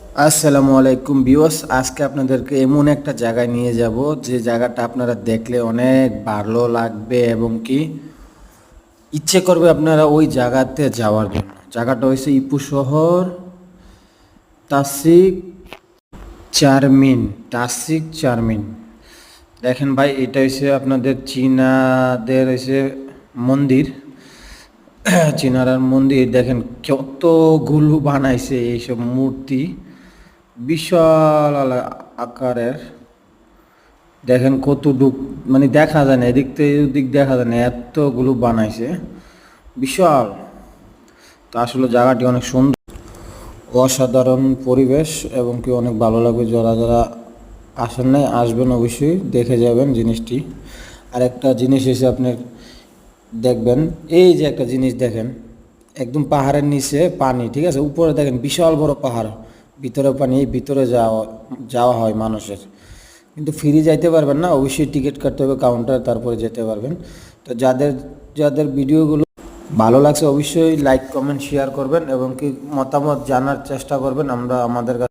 আসসালামু আলাইকুম ভিউয়ার্স, আজকে আপনাদেরকে এমন একটা জায়গায় নিয়ে যাব যে জায়গাটা আপনারা দেখলে অনেক ভালো লাগবে এবং কি ইচ্ছে করবে আপনারা ওই জায়গাতে যাওয়ার জন্য। জায়গাটা হয়েছে ইপু শহর, তাসিক চারমিন। তাসিক চারমিন, দেখেন ভাই, এটা হচ্ছে আপনাদের চীনাদের হয়েছে মন্দির। চীনারার মন্দির দেখেন কতগুলো বানাইছে এইসব মূর্তি, বিশাল আকারের। দেখেন কতটুক, মানে দেখা যায় না, এদিক থেকে ওদিক দেখা যায় না, এতগুলো বানাইছে, বিশাল। তো আসলে জায়গাটি অনেক সুন্দর, অসাধারণ পরিবেশ এবং কি অনেক ভালো লাগবে। যারা যারা আসেন নাই আসবেন, অবশ্যই দেখে যাবেন জিনিসটি। আর একটা জিনিস এসে আপনি দেখবেন, এই যে একটা জিনিস দেখেন, একদম পাহাড়ের নিচে পানি, ঠিক আছে, উপরে দেখেন বিশাল বড় পাহাড়, ভিতরে পানি, ভিতরে যাওয়া যাওয়া হয় মানুষের, কিন্তু ফ্রি যাইতে পারবেন না, অবশ্যই টিকিট কাটতে হবে কাউন্টার, তারপরে যেতে পারবেন। তো যাদের যাদের ভিডিওগুলো ভালো লাগছে অবশ্যই লাইক কমেন্ট শেয়ার করবেন এবং কি মতামত জানার চেষ্টা করবেন। আমরা আমাদের কাছে